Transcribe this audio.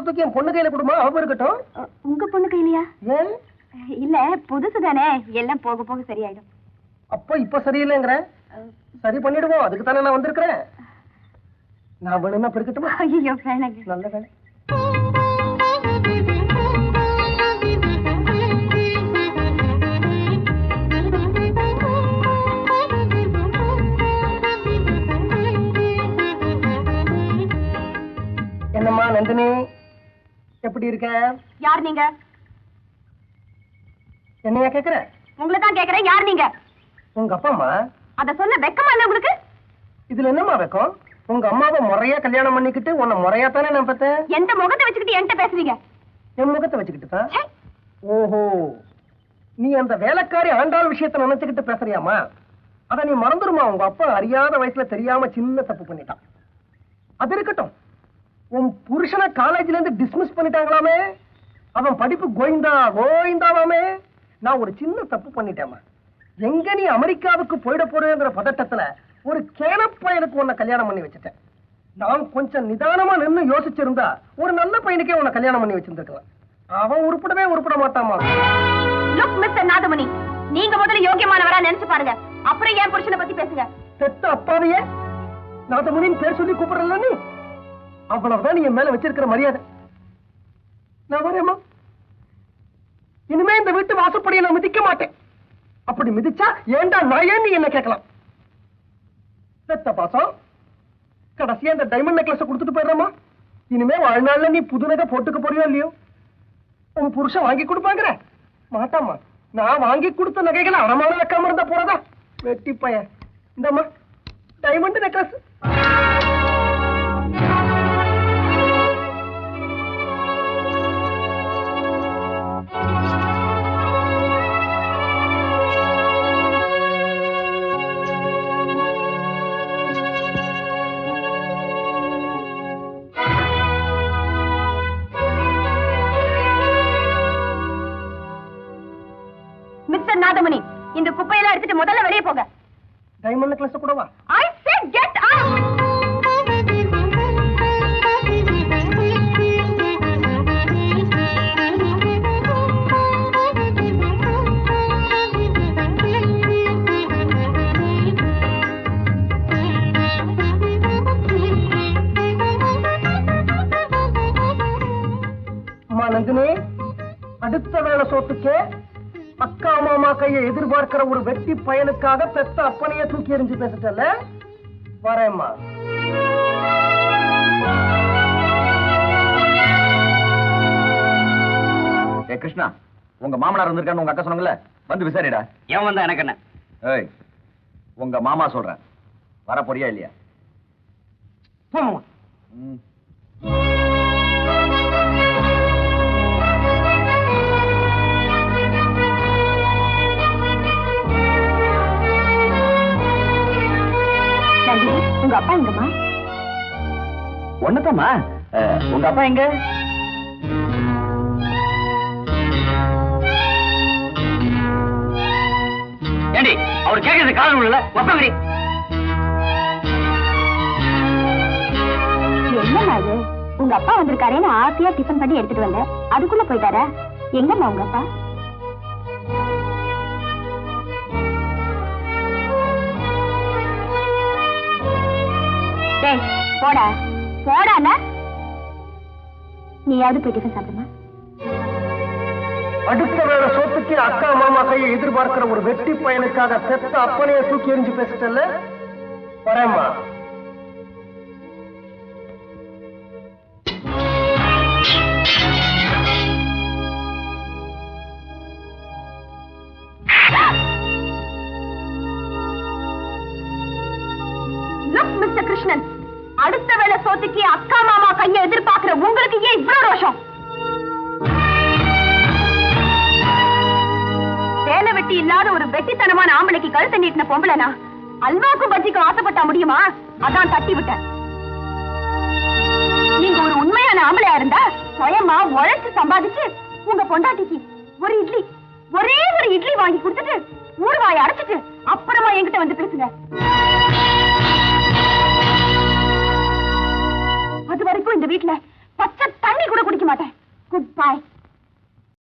தூக்கி என் பொண்ணு கையில கொடுமா, அவ இருக்கட்டும். உங்க பொண்ணு கையிலையா? ஏன்? இல்ல, புதுசுதானே, எல்லாம் போக போக சரியாயிடும். அப்ப இப்ப சரியில்லைங்கிற? சரி பண்ணிடுவோம், அதுக்கு தானே நான் வந்திருக்கிறேன். நான் வேணும்னா பிடிக்கட்டுமா? ஐயோ வேணாங்க. நல்ல வேலை. என்னம்மா நந்தினி, எப்படி இருக்க? யார் நீங்க? என்னையா கேக்குற? உங்களை தான் கேக்குறேன், யார் நீங்க? உங்க அப்பா அம்மா. அத சொல்ல வெக்கமா இல்ல உங்களுக்கு? இதுல என்னம்மா வெக்கம்? உங்க அம்மாவை முறையா கல்யாணம் பண்ணிக்கிட்டு உன்னை முறையா தானே நான் பார்த்தேன். எந்த முகத்தை வச்சுக்கிட்டு என்கிட்ட பேசுறீங்க? என் முகத்தை வச்சுக்கிட்டு தான். ஓஹோ, நீ அந்த வேலைக்காரி ஆண்டாள் விஷயத்தை நினைச்சுக்கிட்டு பேசுறியாமா? அத நீ மறந்துருமா? உங்க அப்பா அறியாத வயசுல தெரியாம சின்ன தப்பு பண்ணிட்டான். அது இருக்கட்டும், உன் புருஷனை காலேஜ்ல இருந்து டிஸ்மிஸ் பண்ணிட்டாங்களாமே, அவன் படிப்பு கோயிந்தாவாமே. நான் ஒரு சின்ன தப்பு பண்ணிட்டேமா. எங்க நீ அமெரிக்காவுக்கு போயிட போறேங்கிற பதட்டத்துல ஒரு கேனப்பையனுக்கு உன்னை கல்யாணம் பண்ணி வச்சுட்டேன். நான் கொஞ்சம் நிதானமா நின்னு யோசிச்சிருந்தா ஒரு நல்ல பையனுக்கே உன்னை கல்யாணம் பண்ணி வச்சிருந்துருக்கலாம். அவன் உருப்பட மாட்டாமா. லுக் மிஸ்டர் நாதமணி, நீங்க முதல்ல யோகியமானவரா நினைச்சு பாருங்க, அப்புறம் என் புருஷனை பத்தி பேசுங்க. பெத்த அப்பாவையே நாதமணின்னு பேர் சொல்லி கூப்பிடல நீ? அவ்வளவுதான் நீ என் மேல வச்சிருக்கிற மரியாதை. நான் வரேம்மா. இனிமே இந்த வீட்டு வாசப்படியை நான் மிதிக்க மாட்டேன். அப்படி மிதிச்சா ஏண்டா நான் நீ என்ன கேட்கலாம். பெத்த பாசம், கடைசியா இந்த டைமண்ட் நெக்லஸ் கொடுத்துட்டு போயிடுறமா. இனிமே வாழ்நாள்ல நீ புது நகை போட்டுக்க போறியோ இல்லையோ? உன் புருஷன் வாங்கி கொடுப்பாங்கிற மாட்டாமா. நான் வாங்கி கொடுத்த நகைகளை அடமான வைக்காம இருந்தா போறதா? வெட்டி பையன். இந்தம்மா டைமண்ட் நெக்லஸ். நாதமணி, இந்த குப்பையெல்லாம் எடுத்துட்டு முதல்ல வெளியே போங்க. டைமண்ட் நெக்லஸ் கூடவா? I said get out. அம்மா நந்தினி, அடுத்த வேளை சோத்துக்கே அக்கா மாமா கையை எதிர்பார்க்கிற ஒரு வெட்டி பையனுக்காக பெத்த அப்பனையே தூக்கி எறிஞ்சு பேசிட்டல. வரேம்மா. ஏ கிருஷ்ணா, உங்க மாமனார் வந்திருக்கான்னு உங்க அக்கா சொன்னாங்கல்ல, வந்து விசாரிடா. ஏன் வந்தா எனக்கு என்ன? ஏய், உங்க மாமா சொல்றேன், வர போறியா இல்லையா? உங்க அப்பா எங்கம்மா? ஒண்ணுதாம்மா. உங்க அப்பா எங்க? ஏண்டி அவர் கேட்கறது காரணம் இல்ல? ஒப்பங்கடி. என்னம்மா இது? உங்க அப்பா வந்திருக்காரேன்னு ஆசையா டிஃபன் பண்ணி எடுத்துட்டு வந்த, அதுக்குள்ள போயிட்டாரா? எங்கம்மா உங்க அப்பா? போடா போடா, நீயாவது போய் டிஃபன் சாப்பிடுமா. அடுத்த வேளை சோத்துக்கு அக்கா மாமா கையை எதிர்பார்க்கிற ஒரு வெட்டி பையனுக்காக பெத்த அப்பனையே தூக்கி எறிஞ்சு பேசிட்டல. வரேம்மா. லுக் மிஸ்டர் கிருஷ்ணன், அடுத்த வேளை சோத்துக்கு அக்கா மாமா கையை எதிர்பார்க்கிற உங்களுக்கு ஏன் இவ்வளவு ரோஷம்? வேலை வெட்டி இல்லாத ஒரு வெட்டித்தனமான ஆம்பளைக்கு கழுத்தை நீட்டின பொம்பளைனா அல்வாக்கும் பஜ்ஜிக்கும் ஆசைப்பட்டா முடியுமா? அதான் தட்டி விட்டேன். நீங்க ஒரு உண்மையான ஆம்பளையா இருந்தா சுயமா உழைச்சு சம்பாதிச்சு உங்க பொண்டாட்டிக்கு ஒரு இட்லி, ஒரே ஒரு இட்லி வாங்கி கொடுத்துட்டு ஊறுகாய அடைச்சிட்டு அப்புறமா என்கிட்ட வந்து பேசுங்க. அது வரைக்கும் இந்த வீட்டுல பச்சை தண்ணி கூட குடிக்க மாட்டேன். Good bye.